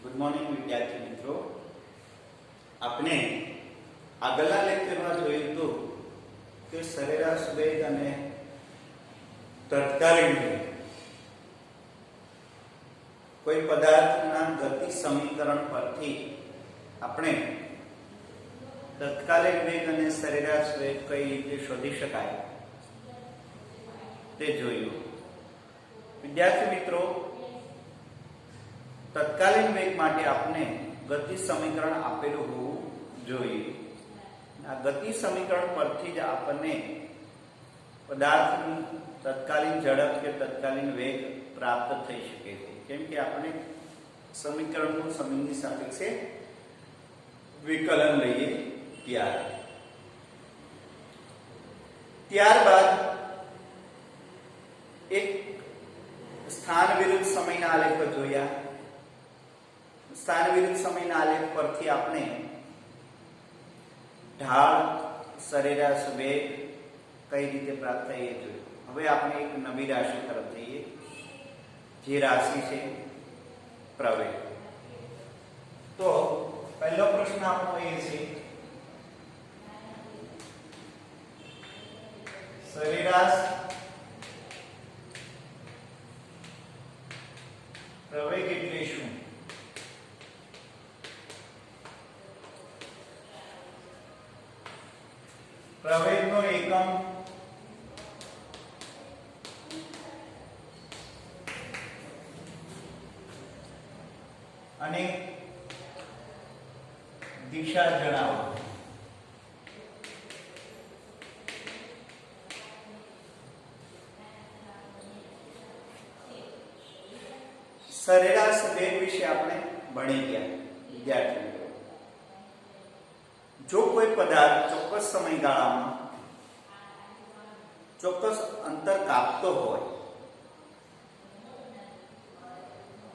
Good morning વિદ્યાર્થી મિત્રો, આપણે આગળના લેક્ચરમાં જોયું હતું કે સરેરાશ વેગ અને તત્કાલીન વેગ કોઈ પદાર્થના ગતિ સમીકરણ પરથી આપણે તત્કાલીન વેગ અને સરેરાશ વેગ કઈ રીતે શોધી શકાય તે જોયું. વિદ્યાર્થી મિત્રો, તત્કાલીન વેગ માટે આપણે ગતિ સમીકરણ આપેલું હોવું જોઈએ. આ ગતિ સમીકરણ પરથી જ આપણને પદાર્થની તત્કાલીન ઝડપ કે તત્કાલીન વેગ પ્રાપ્ત થઈ શકે છે, કેમ કે આપણે સમીકરણનું સમયની સાપેક્ષે વિકલન લઈએ ત્યારબાદ એક સ્થાન વિરુદ્ધ સમયના આલેખ જોયા. સ્થાન વિરુદ્ધ સમયના આલેખ પરથી આપણે ઢાળ, સરેરાશ વેગ કઈ રીતે પ્રાપ્ત થાય એ જોયું. હવે આપણે એક નવી રાશિ તરફ જઈએ, જે રાશિ છે પ્રવેગ. તો પહેલો પ્રશ્ન આપણો એ છે, સરેરાશ પ્રવેગ એટલે શું? પ્રવેગનો એકમ અને દિશા જણાવો. સરેરાશ વેગ વિશે આપણે ભણી ગયા વિદ્યાર્થી મિત્રો. જો કોઈ પદાર્થ ચોક્કસ સમયગાળામાં ચોક્કસ અંતર કાપતો હોય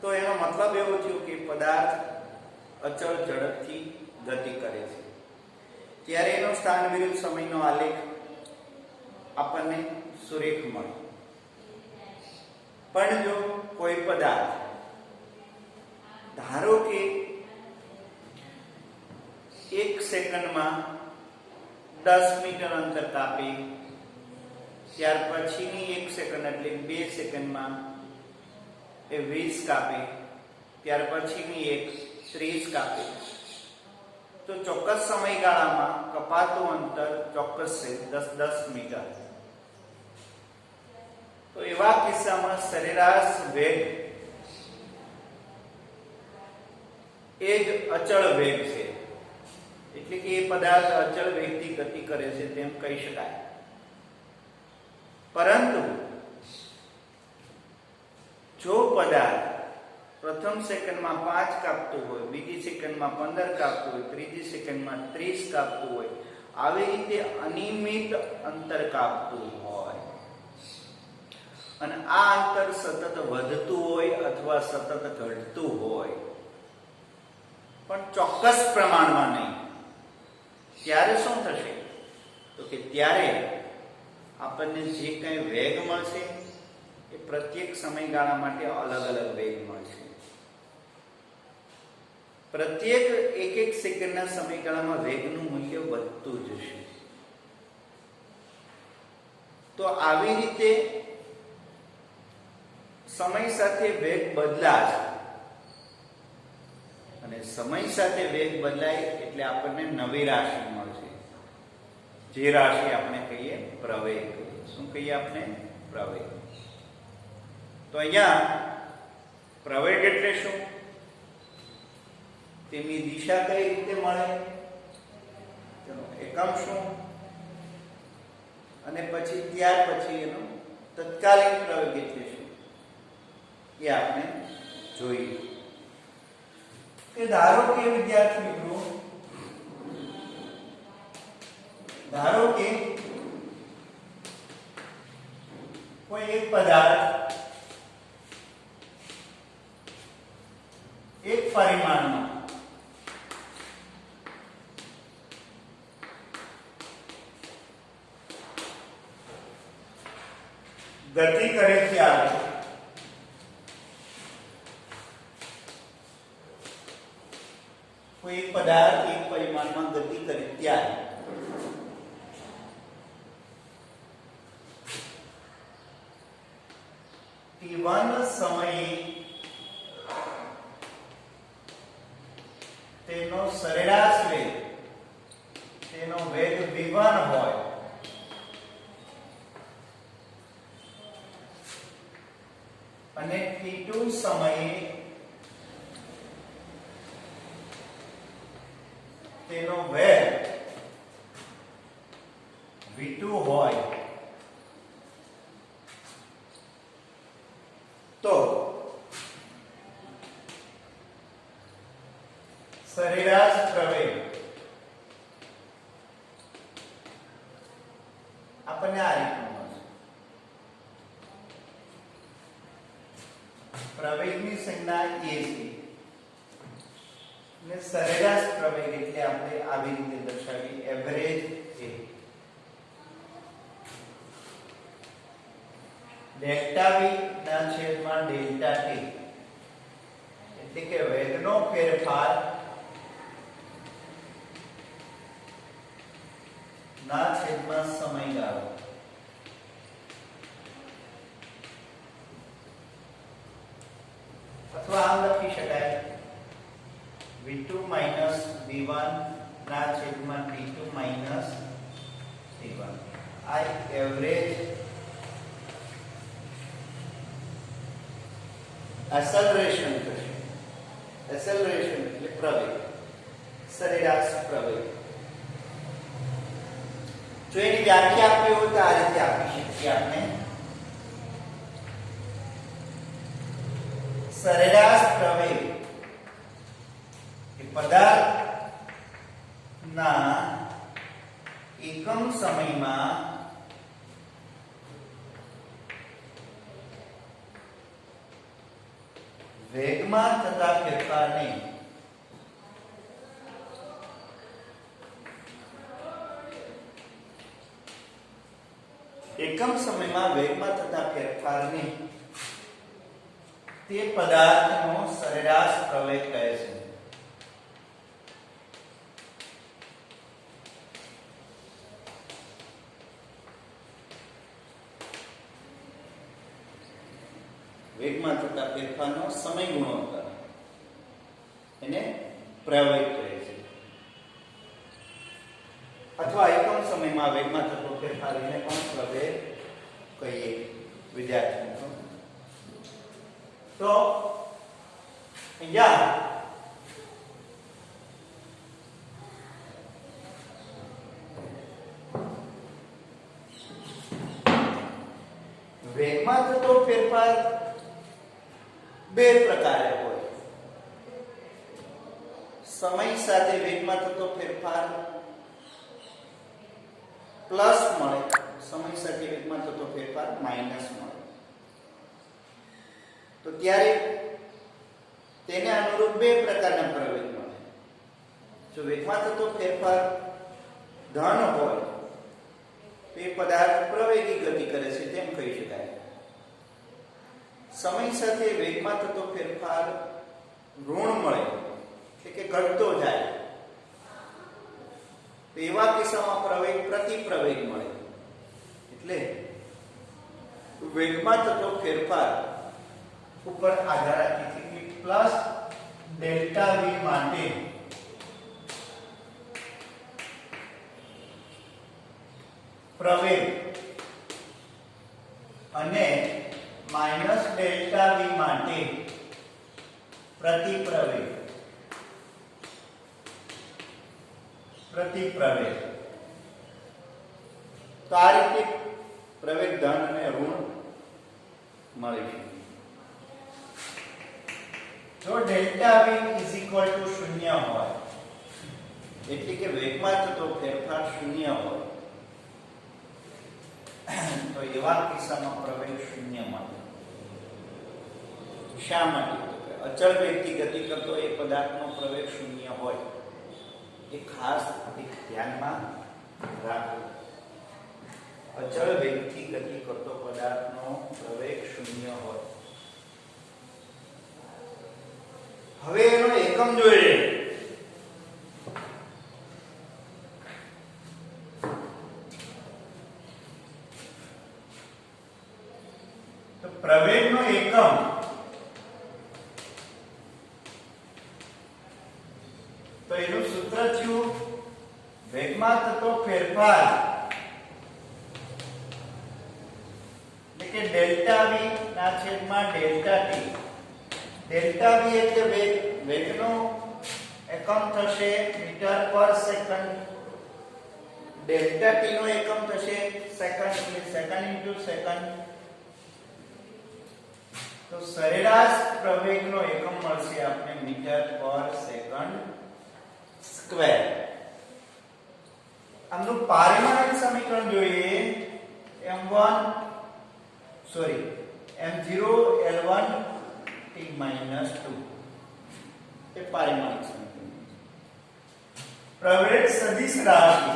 તો એનો મતલબ એવો થયો કે પદાર્થ અચળ ઝડપથી ગતિ કરે છે, ત્યારે એનો સ્થાન વિરુદ્ધ સમયનો આલેખ આપણને સુરેખ મળે. પણ જો કોઈ પદાર્થ ધારો કે 1 સેકન્ડમાં 10 મીટર અંતર કાપે, ત્યાર પછીની 1 સેકન્ડ એટલે 2 સેકન્ડમાં એ 20 કાપે, ત્યાર પછીની 30 કાપે, તો ચોક્કસ સમયગાળામાં કપાતું અંતર ચોક્કસ છે 10 મીટર. તો એવા કિસ્સામાં સરેરાશ વેગ એ જ અચળ વેગ છે, એટલે કે એ પદાર્થ અચળ વેગથી ગતિ કરે છે તેમ કહી શકાય. પરંતુ જો પદાર્થ પ્રથમ સેકન્ડમાં 5 કાપતું હોય, બીજી સેકન્ડમાં 15 કાપતું હોય, ત્રીજી સેકન્ડમાં 30 કાપતું હોય, આવી રીતે અનિયમિત અંતર કાપતું હોય અને આ અંતર સતત વધતું હોય અથવા સતત ઘટતું હોય પણ ચોક્કસ પ્રમાણમાં નહીં, ત્યારે શું થશે? તો કે ત્યારે આપણને જે કંઈ વેગ મળશે એ પ્રત્યેક સમયગાળા માટે અલગ અલગ વેગ મળશે. પ્રત્યેક એક સેકન્ડના સમયગાળામાં વેગનું મૂલ્ય વધતું જશે. તો આવી રીતે સમય સાથે વેગ બદલાશે અને સમય સાથે વેગ બદલાય એટલે આપણને નવી રાશિ મળશે, જે રાશિ આપણે કહીએ પ્રવેગ. શું કહીએ આપણે? પ્રવેગ. તો અહીંયા પ્રવેગ એટલે શું, તેની દિશા કઈ રીતે મળે, તેનો એકમ શું, અને પછી ત્યાર પછી એનો તત્કાલીન પ્રવેગ એટલે શું એ આપણે જોઈએ. કે ધારો કે વિદ્યાર્થી મિત્રો, ધારો કે કોઈ એક પદાર્થ એક પરિમાણમાં ગતિ કરે ત્યારે કોઈ પદાર્થ એક પરિમાણમાં ગતિ કરે ત્યારે t1 સમયે તેનો સરેરાશ વેગ તેનો વેગ v1 હોય અને t2 સમયે તેનો વેગ v2 હોય તો સરેરાશ પ્રવેગ આપણને આ રીતનું મળશે. પ્રવેગની સંજ્ઞા a છે ને સરેરાશ પ્રવેગ એટલે આપણે આવી રીતે દર્શાવી એવરેજ a. ડેલ્ટા v ના છેદમાં ડેલ્ટા t એટલે કે વેગનો ફેરફાર ના છેદમાં સમયગાળો અથવા આમ લખી શકાય v2 v1 ના છેદમાં t2 t1 આ એવરેજ એસેલરેશન થશે. એસેલરેશન એટલે પ્રવેગ, સરેરાશ પ્રવેગ. જો એની વ્યાખ્યા આપવી હોય તો આ રીતે આપી શકીએ આપણે. સરેરાશ પ્રવેગ એ પદાર્થના એકમ સમયમાં વેગમાં થતા ફેરફારને એકમ સમયમાં વેગમાં થતા ફેરફારને તે પદાર્થનો સરેરાશ પ્રવેગ કહે છે. વેગમાં થતા ફેરફારનો સમય ગુણોત્તર એને પ્રવેગ કહે છે. અથવા એકમ સમયમાં વેગમાં થતો ફેરફાર એને પણ પ્રવેગ કહીએ વિદ્યાર્થી મિત્રો. તો અહીંયા વેગમાં થતો ફેરફાર બે પ્રકારે હોય. સમય સાથે વેગમાં થતો ફેરફાર પ્લસ મળે, સમય સાથે વેગમાં થતો ફેરફાર માઈનસ મળે. તો ત્યારે તેને અનુરૂપ બે પ્રકારના પ્રવેગ મળે. જો વેગમાં થતો ફેરફાર ધન હોય તો એ પદાર્થ પ્રવેગી ગતિ કરે છે તેમ કહી શકાય. સમય સાથે વેગમાં થતો ફેરફાર ઋણ મળે એટલે કે ઘટતો જાય તો એવા કિસ્સામાં પ્રવેગ પ્રતિપ્રવેગ મળે. એટલે વેગમાં થતો ફેરફાર ઉપર આધાર રાખી કે પ્લસ ડેલ્ટા v માટે પ્રવેગ અને માઈનસ ડેલ્ટા v માટે પ્રતિપ્રવેગ તો આ રીતે પ્રવેગ ધન અને ઋણ મળે છે. જો ડેલ્ટા v શૂન્ય હોય એટલે કે વેગમાં થતો ફેરફાર શૂન્ય હોય તો એવા કિસ્સામાં પ્રવેગ શૂન્ય મળે. શા માટે? અચળ વેગથી ગતિ કરતો એ પદાર્થનો પ્રવેગ શૂન્ય હોય એ ખાસ ધ્યાનમાં રાખવું. અચળ વેગથી ગતિ કરતો પદાર્થનો પ્રવેગ શૂન્ય હોય. હવે એનો એકમ જોઈએ. પ્રવેગનો એકમ તો એનું સૂત્ર થયું વેગમાં થતો ફેરફાર એટલે કે ડેલ્ટા v ના છેદમાં ડેલ્ટા t. ડેલ્ટા v એટલે વેગનો એકમ થશે મીટર પર સેકન્ડ, ડેલ્ટા t નો એકમ થશે સેકન્ડ એટલે સેકન્ડ ઇન્ટુ સેકન્ડ. તો સરેરાશ પ્રવેગનો એકમ મળશે આપણે મીટર પર સેકન્ડ સ્ક્વેર. આમનું પારિમાણિક સમીકરણ જોઈએ m1 sorry m0 L1 t - 2 એ પારિમાણિક સમીકરણ. પ્રવેગ સદિશ રાશિ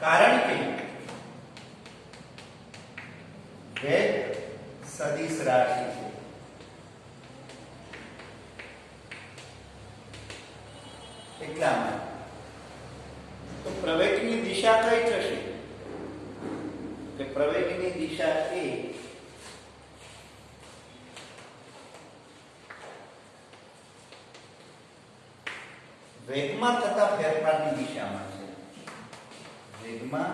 કારણ કે વેગ સદિશ રાશિ છે એટલા માટે તો પ્રવેગની દિશા કઈ થશે કે પ્રવેગની દિશા એ વેગમાં થતા ફેરફારની દિશામાં છે. વેગમાં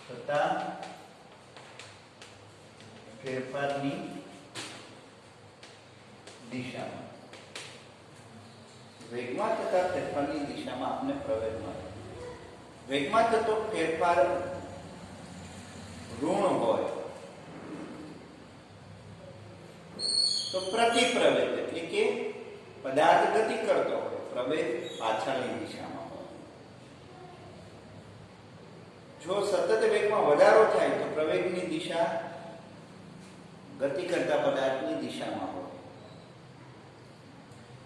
થતા ફેરફારની દિશામાં, વેગમાં થતા ફેરફારની દિશામાં આપણે પ્રવેગ મળે. વેગમાં થતો ફેરફાર ઋણ હોય તો પ્રતિપ્રવેગ એટલે કે પદાર્થ ગતિ કરતો હોય, પ્રવેગ પાછળની દિશામાં હોય. જો સતત વેગમાં વધારો થાય તો પ્રવેગની દિશા ગતિ કરતા પદાર્થની દિશામાં હોય.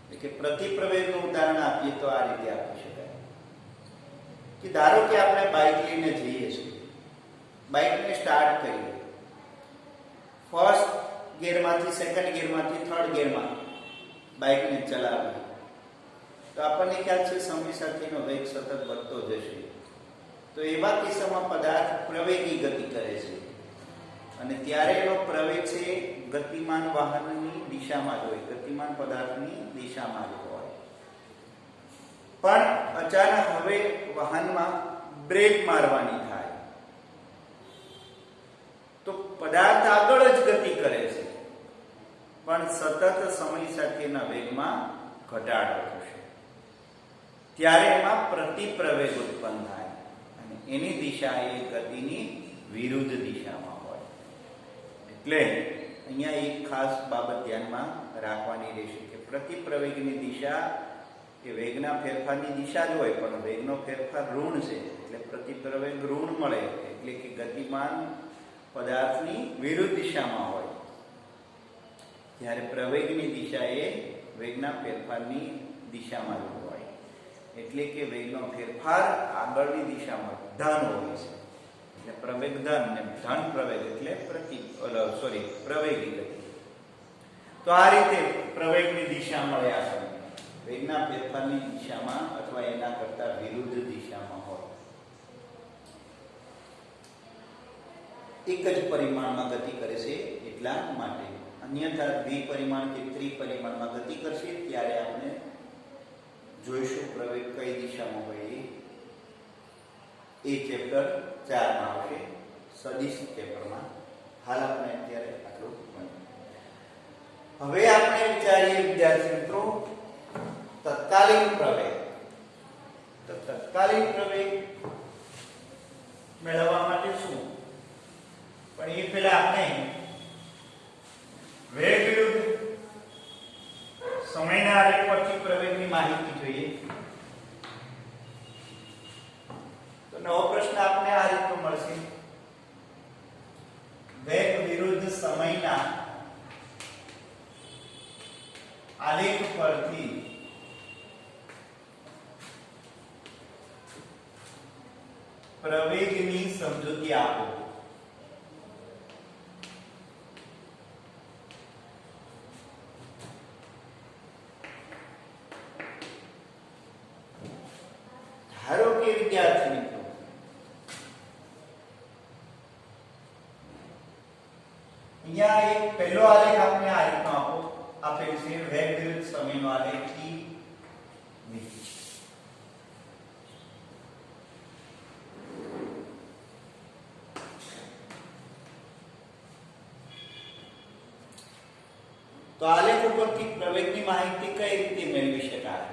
એટલે કે પ્રતિપ્રવેગનું ઉદાહરણ આપીએ તો આ રીતે આપી શકાય કે ધારો કે આપણે બાઇક લઈને જઈએ છીએ, બાઇકને સ્ટાર્ટ કરીએ, ફર્સ્ટ ગિયરમાંથી સેકન્ડ ગિયરમાંથી થર્ડ ગિયરમાં બાઇકને ચલાવીએ તો આપણને ખ્યાલ છે સમય સાથેનો વેગ સતત વધતો જશે. તો એવા કિસ્સામાં પદાર્થ પ્રવેગી ગતિ કરે છે અને ત્યારે એનો પ્રવેગ છે ગતિમાન વાહનની દિશામાં જ હોય, ગતિમાન પદાર્થની દિશામાં જ હોય. પણ અચાનક હવે વાહનમાં બ્રેક મારવાની થાય તો પદાર્થ આગળ જ ગતિ કરે છે પણ સતત સમય સાથેના વેગમાં ઘટાડો થશે. ત્યારે એમાં પ્રતિપ્રવેગ ઉત્પન્ન થાય અને એની દિશા એ ગતિની વિરુદ્ધ દિશામાં હોય. એટલે અહીંયા એક ખાસ બાબત ધ્યાનમાં રાખવાની રહેશે કે પ્રતિપ્રવેગની દિશા એ વેગના ફેરફારની દિશા જ હોય પણ વેગનો ફેરફાર ઋણ છે એટલે પ્રતિપ્રવેગ ઋણ મળે એટલે કે ગતિમાન પદાર્થની વિરુદ્ધ દિશામાં હોય. જ્યારે પ્રવેગની દિશા એ વેગના ફેરફારની દિશામાં જ હોય એટલે કે વેગનો ફેરફાર આગળની દિશામાં ધન હોય છે એટલે પ્રવેગ ધન ને ધન પ્રવેગ એટલે પ્રવેગી ગતિ. તો આ રીતે પ્રવેગની દિશા મળે આપણને વેગના ફેરફારની દિશામાં અથવા એના કરતા વિરુદ્ધ દિશામાં હોય. એક જ પરિમાણમાં ગતિ કરે છે એટલા માટે. અન્યથા દ્વિપરિમાણ કે ત્રિપરિમાણમાં ગતિ કરશે ત્યારે આપણે જોઈશું પ્રવેગ કઈ દિશામાં હોય એ ચેપ્ટર 4 માં આવશે, સદિશ ચેપ્ટરમાં. હાલ આપણે અત્યારે આટલું ભણીએ. હવે આપણે વિચારીએ વિદ્યાર્થી મિત્રો તત્કાલીન પ્રવેગ. તો તત્કાલીન પ્રવેગ મેળવવા માટે શું? પણ એ પહેલા આપણે વેગ વિરુદ્ધ સમયના આલેખ પરથી પ્રવેગની માહિતી જોઈએ. તો નવો પ્રશ્ન આપને આ રીતનો મળશે. વેગ વિરુદ્ધ સમયના આલેખ પરથી પ્રવેગની સમજૂતી આપો. ધારો કે વિદ્યાર્થી મિત્રો અહીંયા એક પહેલો આલેખ આપણે આ રીતનો આપેલ છે વેગ વિરુદ્ધ સમયનો આલેખ ટી વી. તો આલેખ ઉપરથી પ્રવેગની માહિતી કઈ રીતે મેળવી શકાય?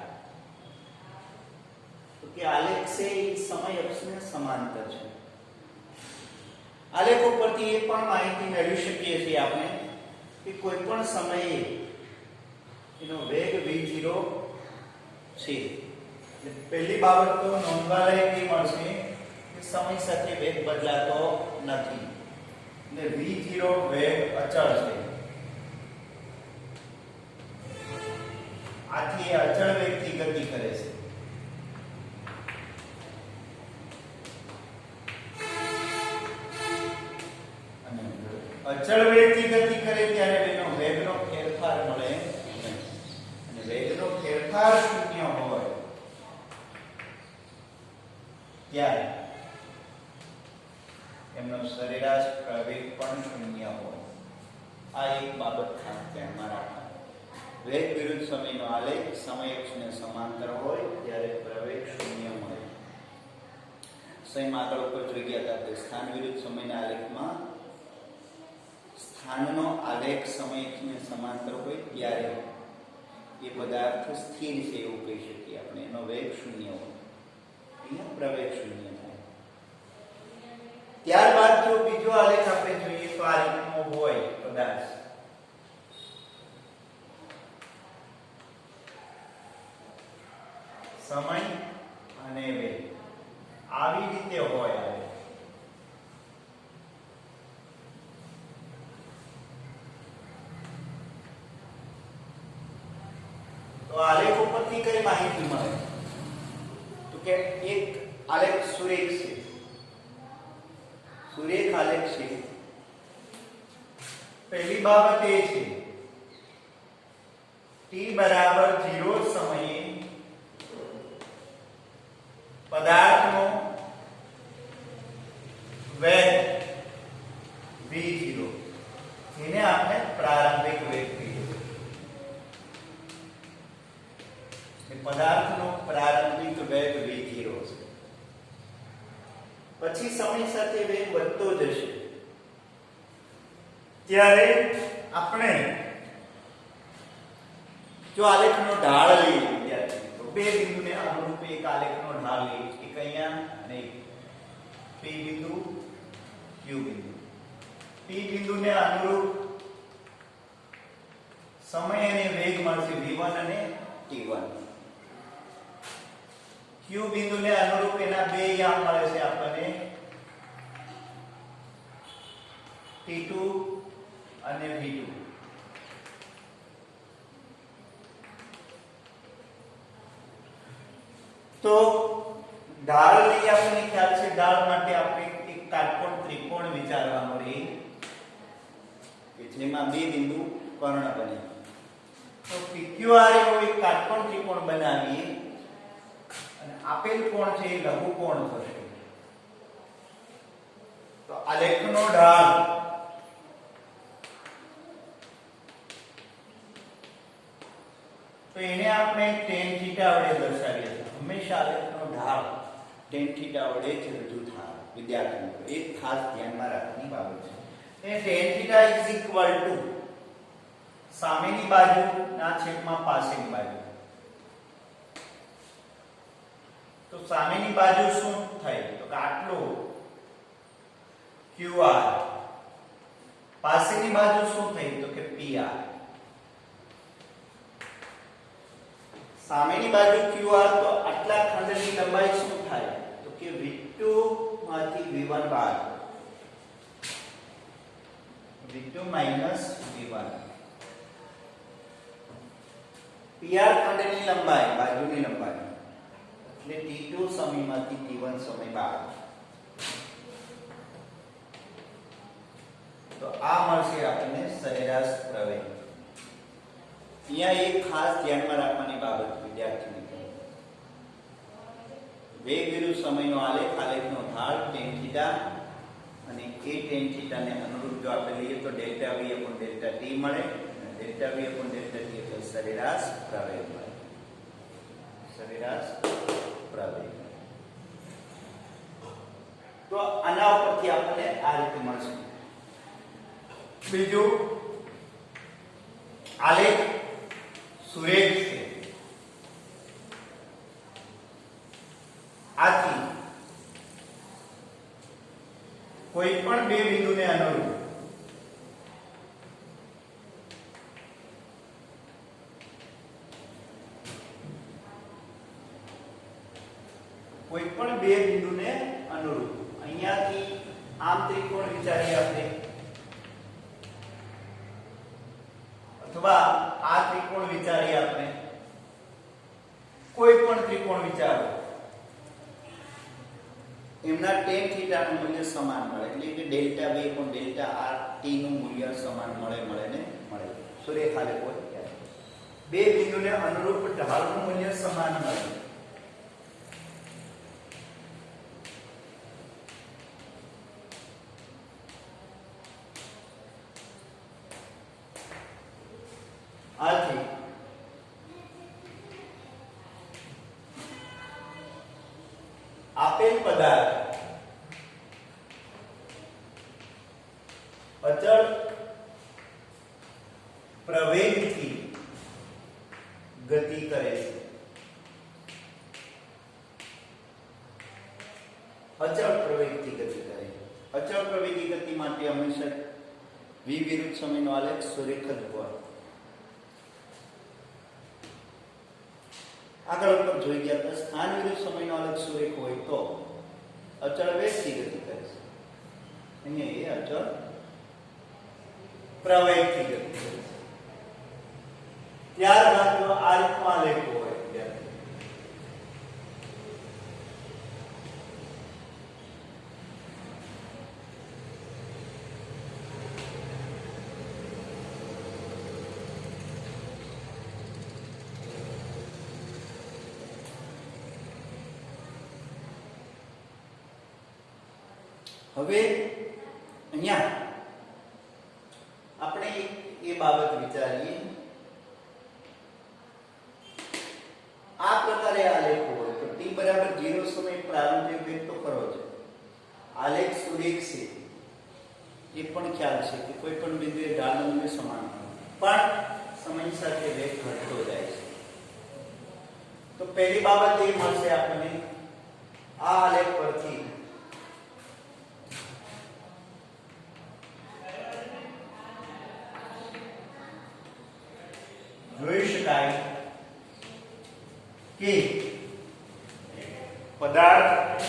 તો કે આલેખ છે એ સમય અક્ષને સમાંતર છે. આલેખ ઉપરથી એ પણ માહિતી મેળવી શકીએ છીએ આપણે કે કોઈ પણ સમયે એનો વેગ v0 છે. એટલે પહેલી બાબત તો નોંધવા લાયક એ મળશે કે સમય સાથે વેગ બદલાતો નથી એટલે v0 વેગ અચળ છે. આથી એ અચળ વેગથી ગતિ કરે છે. અને અચળ વેગથી ગતિ કરે ત્યારે એનો વેગનો ફેરફાર મળે નહીં. અને વેગનો ફેરફાર શૂન્ય હોય ત્યારે એમનો સરેરાશ પ્રવેગ પણ શૂન્ય હોય. આ એક બાબત ખાસ ધ્યાનમાં રાખવાની. વેગ વિરુદ્ધ સમયનો આલેખ સમય અક્ષને સમાંતર હોય ત્યારે પ્રવેગ શૂન્ય મળે. સમયમાં આગળ ઉપર જોઈ ગયા હતા કે સ્થાન વિરુદ્ધ સમયના આલેખમાં સ્થાનનો આલેખ સમય અક્ષને સમાંતર હોય ત્યારે એ પદાર્થ સ્થિર છે એવું કહી શકીએ આપણે. એનો વેગ શૂન્ય હોય, અહીંયા પ્રવેગ શૂન્ય થાય. ત્યારબાદ જો બીજો આલેખ આપણે જોઈએ તો આ રીતનો હોય પદાર્થ. સમય અને વેગ આવી રીતે હોય. તો આલેખ ઉપરથી કઈ માહિતી મળે? તો કે એક આલેખ સુરેખ છે, સુરેખ આલેખ છે. પહેલી બાબત એ છે t બરાબર 0 સમયે પદાર્થનો વેગ v0 જેને આપણે પ્રારંભિક વેગ કહીએ છીએ. પદાર્થનો પ્રારંભિક વેગ v0 છે. પછી સમય સાથે વેગ વધતો જશે ત્યારે આપણે જો આલેખનો ઢાળ લઈએ વિદ્યાર્થી તો બે બિંદુને અનુરૂપ એક આલેખનો ઢાળ લઈએ. એક અહીંયા અને P બિંદુ Q બિંદુ. P બિંદુને અનુરૂપ સમય અને વેગ મળશે v1 અને t1. Q બિંદુને અનુરૂપ એના બે યામ મળે છે આપણને t2 અને v2. તો ઢાળ લઈ આપણને ખ્યાલ છે ઢાળ માટે આપણે એક કાટકોણ ત્રિકોણ વિચારવાનો રહે કે જેમાં બે બિંદુ કર્ણ બને. તો PQR એવો એક કાટકોણ ત્રિકોણ બનાવીએ અને આપેલ કોણ છે એ લઘુકોણ થશે. તો આલેખનો ઢાળ તો એને આપણે tan θ વડે દર્શાવીએ છીએ. હંમેશા આલેખનો ઢાળ tan θ વડે જ રજૂ થાય. વિદ્યાર્થી મિત્રો એક ખાસ ધ્યાનમાં રાખવાની બાબત છે. tan θ સામેની બાજુના છેદમાં પાછળની બાજુ. તો સામેની બાજુ શું થાય? તો કે આટલું QR. પાછળની બાજુ શું થઈ? તો કે PR. સામેની બાજુ QR તો આટલા ખંડની લંબાઈ શું થાય? તો કે v2 માંથી v1 બાદ. v2 v1. PR ખંડની લંબાઈ બાજુની લંબાઈ એટલે t2 સમયમાંથી t1 સમય બાદ. તો આ મળશે આપણને સરેરાશ પ્રવેગ. અહીંયા એક ખાસ ધ્યાનમાં રાખવાની બાબત વિદ્યાર્થી મિત્રો વેગ વિરુદ્ધ સમયનો આલેખ, આલેખનો ઢાળ tan થીટા અને એ tan થીટા ને અનુરૂપ જો આપણે લઈએ તો delta v upon delta t મળે. Delta v upon delta t એટલે સરેરાશ પ્રવેગ મળે. સરેરાશ પ્રવેગ. તો આના ઉપરથી આપણને આ રીતે મળશે. બીજું, આલેખ સુરેખ છે. આથી કોઈ પણ બે બિંદુને અનુરૂપ કોઈ પણ બે બિંદુને અનુરૂપ અહીંયાથી આમ ત્રિકોણ વિચારીએ આપણે, અથવા આ ત્રિકોણ વિચારીએ આપણે, કોઈ પણ ત્રિકોણ વિચારો, એમના tan થીટા નું મૂલ્ય સમાન મળે. એટલે કે delta v upon delta r t નું મૂલ્ય સમાન મળે ને મળે. સુરેખ આલેખ હોય ત્યારે બે બિંદુને અનુરૂપ ઢાળનું મૂલ્ય સમાન મળે. આથી આપેલ પદાર્થ અચળ પ્રવેગથી ગતિ કરે છે. અચળ પ્રવેગથી ગતિ કરે. અચળ પ્રવેગી ગતિ માટે હંમેશા v વિરુદ્ધ સમયનો આલેખ સુરેખ જ હોય. આગળ ઉપર જોઈ ગયા તો સ્થાન વિરુદ્ધ સમયનો આલેખ સુરેખ હોય તો અચળ વેગથી ગતિ કરે છે. અહીંયા એ અચળ પ્રવેગથી ગતિ કરે છે. ત્યારબાદ જો આ રીતનો આલેખ હોય હવે અહીંયા આપણે એ બાબત વિચારીએ, આ પ્રકારે આલેખ હોય તો t બરાબર 0 સમય પ્રારંભિક વેગ તો ખરો છે. આલેખ સુરેખ છે એ પણ ખ્યાલ છે કે કોઈ પણ બિંદુએ ઢાળનું મૂલ્ય સમાન હોય, પણ સમય સાથે વેગ ઘટતો જાય છે. તો પહેલી બાબત એ મળશે આપણને આ આલેખ પરથી જોઈ શકાય કે પદાર્થ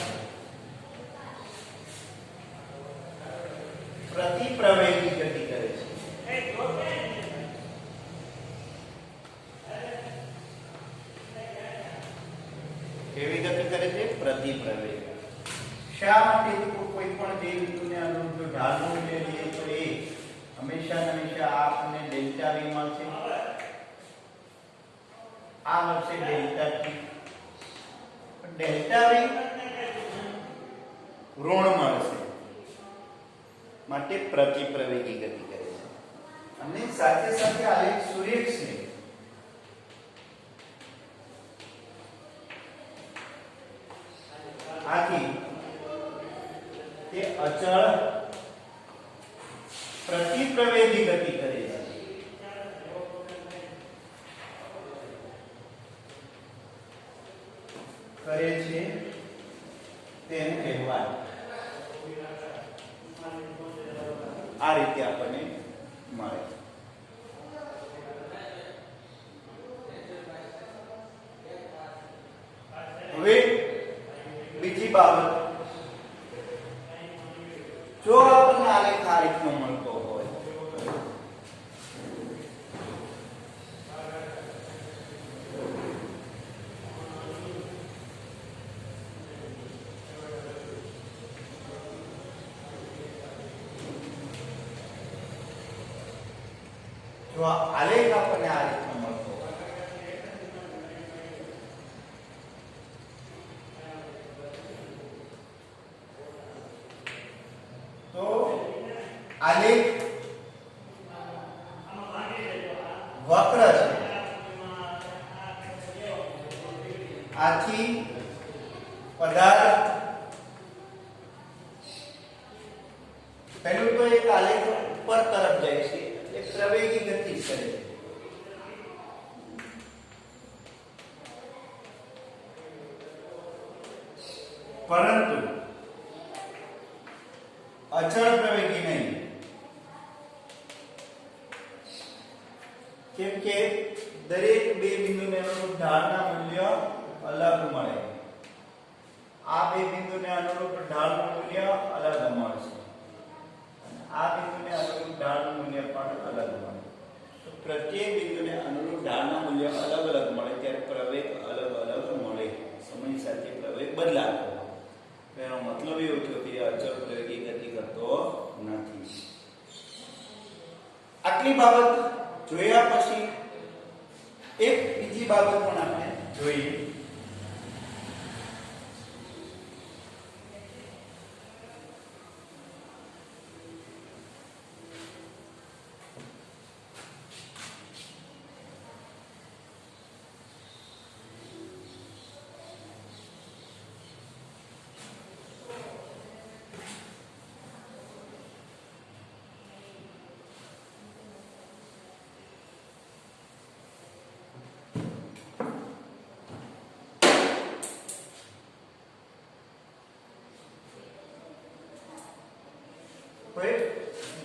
પ્રતિ પ્રવેગી ગતિ કરે છે. કેવી ગતિ કરે છે? પ્રતિ પ્રવેગ. શા માટે? કોઈ પણ બે બિંદુને અનુરૂપ જો ઢાળનું મૂલ્ય લઈએ તો એ હંમેશા આપણને ડેલ્ટા v મળશે, આ મળશે ડેલ્ટા t. ડેલ્ટા v ઋણ મળશે, માટે પ્રતિ પ્રવેગી ગતિ કરે છે. અને સાથે સાથે આલેખ સુરેખ છે. આથી તે અચળ પ્રતિ પ્રવેગી ગતિ કરે છે. તેમ કહેવાય. આ રીતે આપણને મળે. હવે બીજી બાબત, જો આપણને આલેખ આ રીતનો મળતો હોય જો આલેખ આપણને આ રીતનો મળતો આલેખ વક્ર છે, આથી પદાર્થ પહેલું તો એક આલેખ ઉપર તરફ જાય છે એટલે પ્રવેગી ગતિ કરે છે, પરંતુ અચળ પ્રવેગી નહીં, કેમ કે દરેક બે બિંદુને અનુરૂપ ઢાળના મૂલ્ય અલગ મળે, આ બે બિંદુને અનુરૂપ ઢાળનું મૂલ્ય અલગ મળશે, આ બિંદુને અનુરૂપ ઢાળનું મૂલ્ય પણ અલગ મળે. તો પ્રત્યેક બિંદુને અનુરૂપ ઢાળના મૂલ્ય અલગ અલગ મળે ત્યારે પ્રવેગ અલગ અલગ મળે, સમય સાથે પ્રવેગ બદલાતો. એનો મતલબ એવો થયો કે અચળ પ્રવેગી ગતિ કરતો નથી. આટલી બાબત જોયા પછી એક બીજી બાબત પણ આપણે જોઈએ.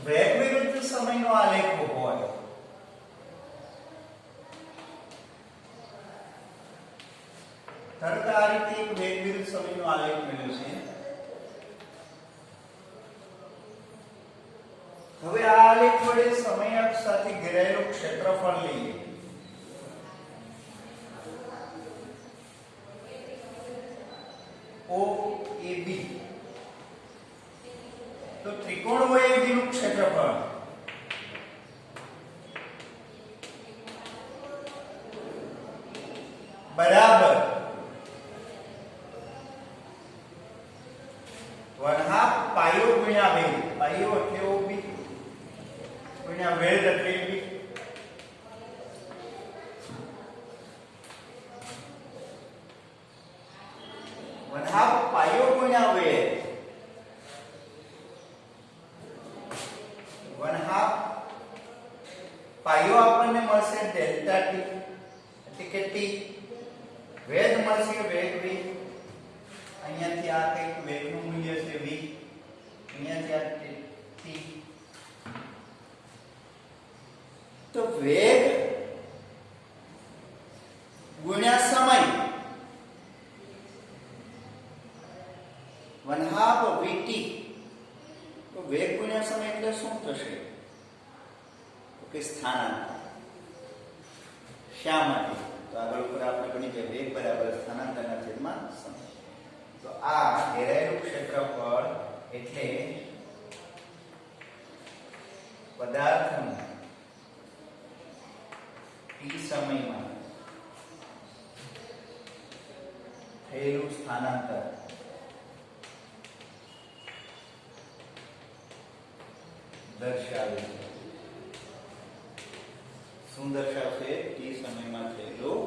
વેગ વિરુદ્ધ સમયનો આલેખ હોય તરત આ રીતે એક વેગ વિરુદ્ધ સમયનો આલેખ મળ્યો છે. હવે આ આલેખ વડે સમય અક્ષ સાથે ઘેરાયેલું ક્ષેત્રફળ લઈએ. OAB તો ત્રિકોણ OAB નું ક્ષેત્રફળ બરાબર 1/2 પાયો ગુણ્યા વેગ, પાયો એટલે OB ગુણ્યા વેગ એટલે AB, 1/2 પાયો ગુણ્યા વેગ 1/2 પાયો આપણને મળશે ડેલ્ટા t એટલે કે t, વેગ મળશે વેગ v, અહીંયાથી આ કંઈક વેગનું મૂલ્ય છે v, અહીંયાથી આ t. તો વેગ ગુણ્યા સમય 1/2 vt. તો વેગ ગુણ્યા સમય એટલે શું થશે? તો કે સ્થાનાંતર. શા માટે? તો આગળ ઉપર આપણે ભણી કે વેગ બરાબર સ્થાનાંતરના છેદમાં સમય. તો આ ઘેરાયેલું ક્ષેત્રફળ એટલે પદાર્થનું t સમયમાં થયેલું સ્થાનાંતર દર્શાવે છે. શું દર્શાવશે? t સમયમાં થયેલું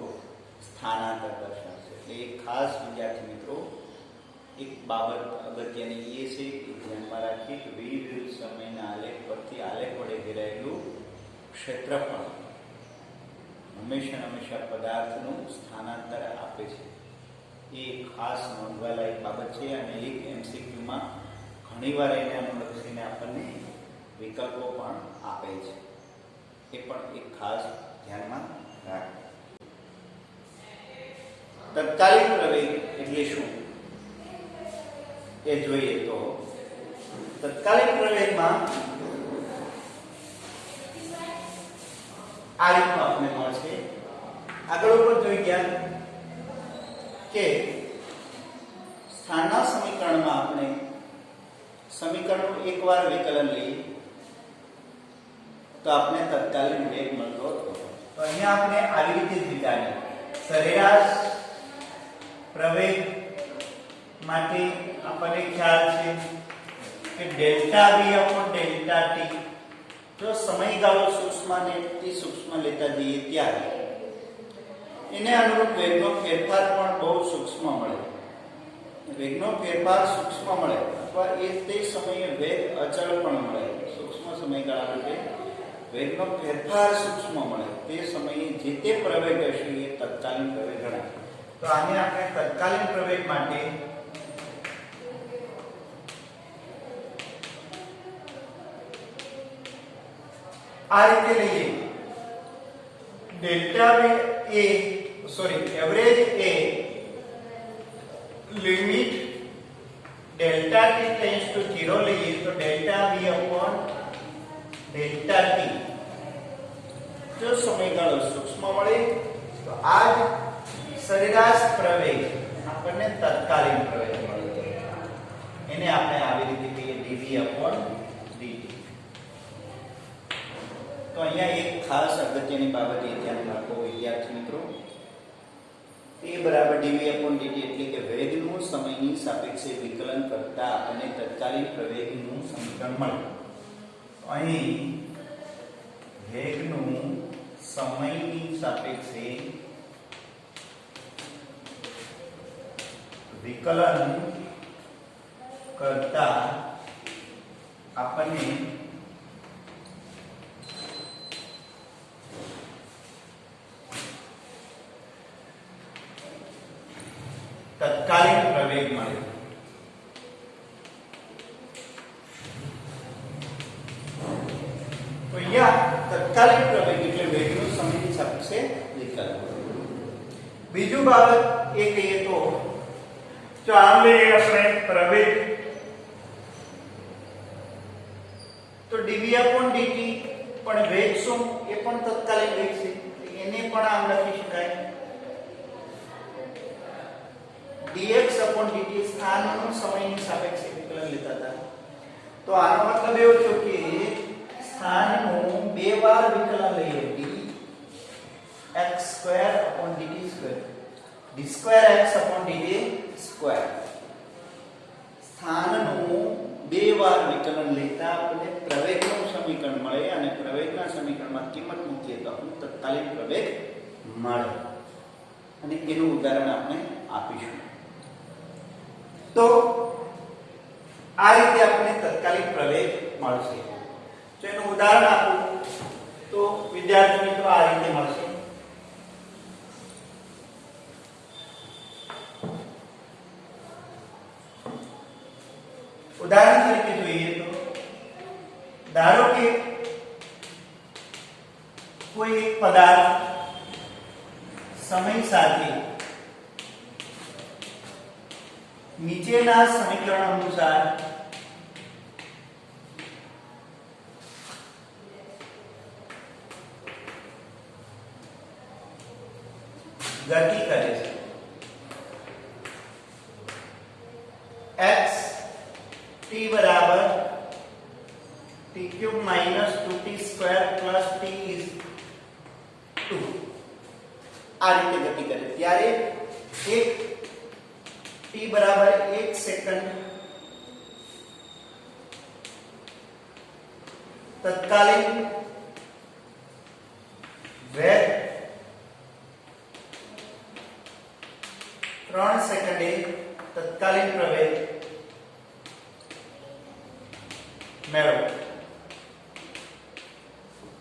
સ્થાનાંતર દર્શાવશે. એટલે એક ખાસ વિદ્યાર્થી મિત્રો એક બાબત અગત્યની એ છે કે ધ્યાનમાં રાખીએ કે વિરુદ્ધ સમયના આલેખ પરથી આલેખ વડે ઘેરાયેલું ક્ષેત્રફળ હંમેશા પદાર્થનું સ્થાનાંતર આપે છે. એ ખાસ નોંધવા લાયક બાબત છે અને એક MCQ માં ઘણીવાર એને અનુલક્ષીને આપણને વિકલ્પો પણ આપે છે. એ પણ એક ખાસ ધ્યાનમાં રાખો. તત્કાલીન પ્રવેગ એટલે શું એ જોઈએ. તો તત્કાલીન પ્રવેગમાં આ રીતનું આપણે મળશે. આગળ ઉપર જોઈ ગયા કે સ્થાનના સમીકરણમાં આપણે સમીકરણનું એકવાર વિકલન લઈએ તો આપણે તત્કાલીન વેગ મળતો હતો. તો અહીંયા આપણે આવી રીતે જ વિચારીએ. સરેરાશ પ્રવેગ માટે આપણને ખ્યાલ છે કે delta V upon delta T, જો સમયગાળો સૂક્ષ્મ ને અતિ સૂક્ષ્મ લેતા જઈએ ત્યારે એને અનુરૂપ વેગનો ફેરફાર પણ બહુ સૂક્ષ્મ મળે. વેગનો ફેરફાર સૂક્ષ્મ મળે અથવા તે સમયે વેગ અચળ પણ મળે. સૂક્ષ્મ સમયગાળા માટે વેગનો ફેરફાર સૂક્ષ્મ મળે તે સમયે જે તે પ્રવેગ હશે એ તત્કાલીન પ્રવેગ ગણાય. તો આને આપણે તત્કાલીન પ્રવેગ માટે આ રીતે લઈએ. ડેલ્ટા એ એવરેજ એ limit delta T tends to 0 લઈએ તો delta V upon delta T, જો સમયગાળો સૂક્ષ્મ મળે તો આ જ સરેરાશ પ્રવેગ આપણને તત્કાલીન પ્રવેગ મળે. એને આપણે આવી રીતે કહીએ dv અપોન dt. તો અહીંયા એક ખાસ અગત્યની બાબત એ ધ્યાન રાખો વિદ્યાર્થી મિત્રો, a બરાબર dv અપોન dt એટલે કે વેગનું સમયની સાપેક્ષે વિકલન કરતા આપણને તત્કાલીન પ્રવેગનું સમીકરણ મળે. અહીં વેગનું સમયની સાપેક્ષે વિકલન કરતા આપણને તત્કાલીન પ્રવેગ મળે. તો અહીંયા તત્કાલીન પ્રવેગ એટલે વેગનું સમયની સાપેક્ષે વિકલન. બીજું બાબત એ કહીએ તો ચાલે આપણે પ્રવેગ તો dv upon dt પણ વેગ શું એ પણ તત્કાલીન વેગ છે, એને પણ આમ લખી શકાય dx upon dt સ્થાનનું સમયની સાપેક્ષે વિકલન લેતા હતા. તો આનો મતલબ એવો થયો કે સ્થાનનું બે વાર વિકલન લઈએ dx² upon dt², d²x upon dt². સ્થાનનું બે વાર વિકલન લેતા આપણને પ્રવેગનું સમીકરણ મળે અને પ્રવેગના સમીકરણમાં કિંમત મૂકીએ તો આપણને તત્કાલીન પ્રવેગ મળે અને એનું ઉદાહરણ આપણે આપીશું. તો આ રીતે આપણને તત્કાલીન પ્રવેગ મળશે. જો એનું ઉદાહરણ આપું તો વિદ્યાર્થી મિત્રો આ રીતે મળશે. ઉદાહરણ તરીકે જોઈએ તો ધારો કે કોઈ એક પદાર્થ સમય સાથે નીચેના સમીકરણ અનુસાર ગતિ કરે છે. x t बराबर t³ minus 2t² plus t is 2 આ રીતે ગતિ કરે ત્યારે એક t બરાબર 1 સેકન્ડ તત્કાલીન વેગ 3 સેકન્ડે તત્કાલીન પ્રવેગ મેળવો.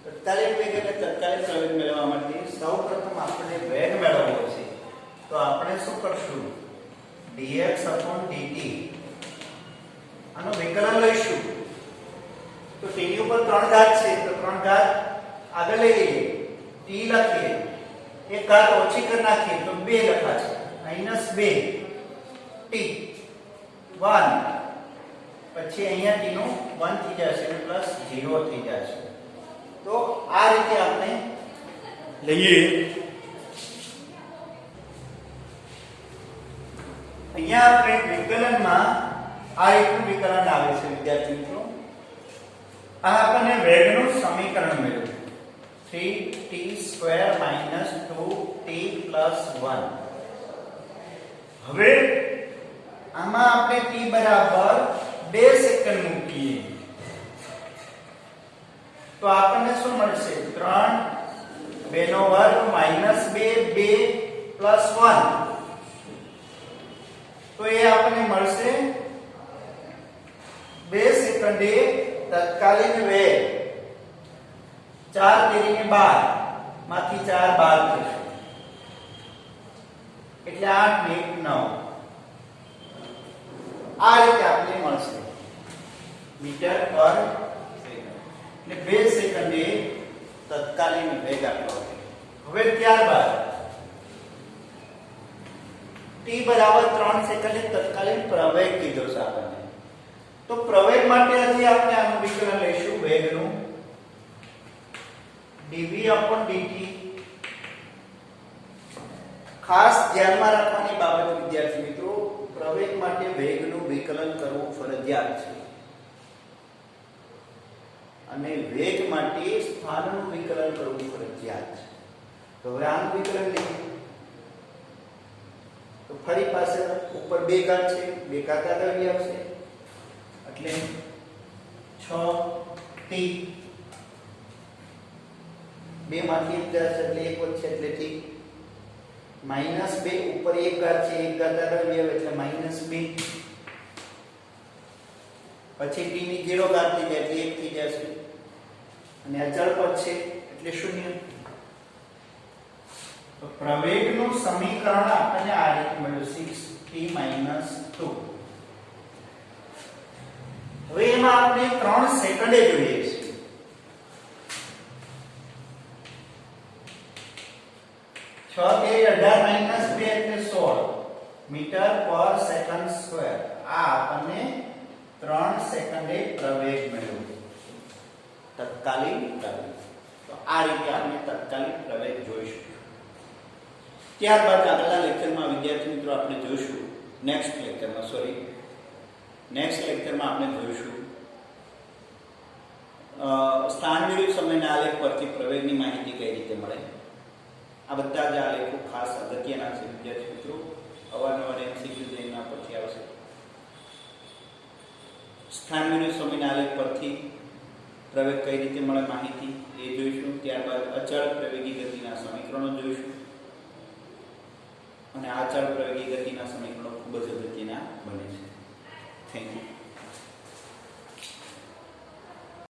તત્કાલીન વેગ અને તત્કાલીન પ્રવેગ મેળવવા માટે સૌપ્રથમ આપણે વેગ મેળવવો છે. તો આપણે શું કરશું? dx dt આનો વિકલન લઈશું. તો t ની ઉપર 3 ઘાત છે તો 3 ઘાત આગળ લઈ લઈએ, t લખીએ, એક ઘાત ઓછી કરી નાખીએ તો 2 લખાશે, -2 t 1 પછી અહીંયા t નું 1 થઈ જશે અને પ્લસ 0 થઈ જશે. તો આ રીતે આપણે લઈએ. અહીંયા આપણે વિકલનમાં આ રીતનું વિકલન આવે છે વિદ્યાર્થી મિત્રો. આ આપણને વેગનું સમીકરણ મળ્યું 3t² - 2t + 1. હવે આમાં આપણે t બરાબર 2 સેકન્ડ મૂકીએ તો આપણને શું મળશે? 3 2 નો વર્ગ -2 2 +1 તો એ આપણને મળશે 2 સેકન્ડે તત્કાલીન વેગ 4 તેરી ને 12 માંથી 4 બાદ થશે એટલે 8 ને 1 9 આ રીતે આપણને મળશે મીટર પર સેકન્ડ એટલે 2 સેકન્ડે તત્કાલીન વેગ આટલો. હવે ત્યારબાદ t બરાબર 3 સેકન્ડે તત્કાલીન પ્રવેગ કીધો છે આપણને. તો પ્રવેગ માટે હજી આપણે આનું વિકલન લઈશું વેગનું dv/dt. ખાસ ધ્યાનમાં રાખવાની બાબત વિદ્યાર્થી મિત્રો, પ્રવેગ માટે વેગનું વિકલન કરવું ફરજિયાત છે અને વેગ માટે સ્થાનનું વિકલન કરવું ફરજિયાત છે. તો હવે આનું વિકલન લઈએ તો ફરી પાસે ઉપર 2 ઘાત છે, 2 ઘાત આગળ આવશે એટલે 6t 2 માંથી 1 જશે એટલે 1 વધશે એટલે t -2 ઉપર 1 ઘાત છે, 1 ઘાત આગળ આવે એટલે -2 પછી t ની 0 ઘાત થઈ જાય એટલે 1 થઈ જશે અને અચળ પદ છે એટલે 0. તો પ્રવેગનું સમીકરણ આપણને આ રીતે મળ્યું 6t - 2. હવે એમાં આપણે 3 સેકન્ડે જોઈએ છે. 6 તે 18 -2 એટલે 16 મીટર પર સેકન્ડ સ્ક્વેર. આ આપણને 3 સેકન્ડે પ્રવેગ મળ્યો તત્કાલીન પ્રવેગ. તો આ રીતે આપણે તત્કાલીન પ્રવેગ જોઈશું. ત્યારબાદ આગળના લેક્ચરમાં વિદ્યાર્થી મિત્રો આપણે જોઈશું નેક્સ્ટ લેક્ચરમાં આપણે જોઈશું સ્થાન વિરુદ્ધ સમયના આલેખ પરથી પ્રવેગની માહિતી કઈ રીતે મળે. આ બધા જ આલેખો ખાસ અગત્યના છે વિદ્યાર્થી મિત્રો. અવારનવાર MCQ એના પરથી આવશે. સ્થાન વિરુદ્ધ સમયના આલેખ પરથી પ્રવેગ કઈ રીતે મળે માહિતી એ જોઈશું. ત્યારબાદ અચળ પ્રવેગી ગતિના સમીકરણો જોઈશું અને અચળ પ્રવેગી ગતિના સમીકરણો ખૂબ જ અગત્યના બને છે. Thank you.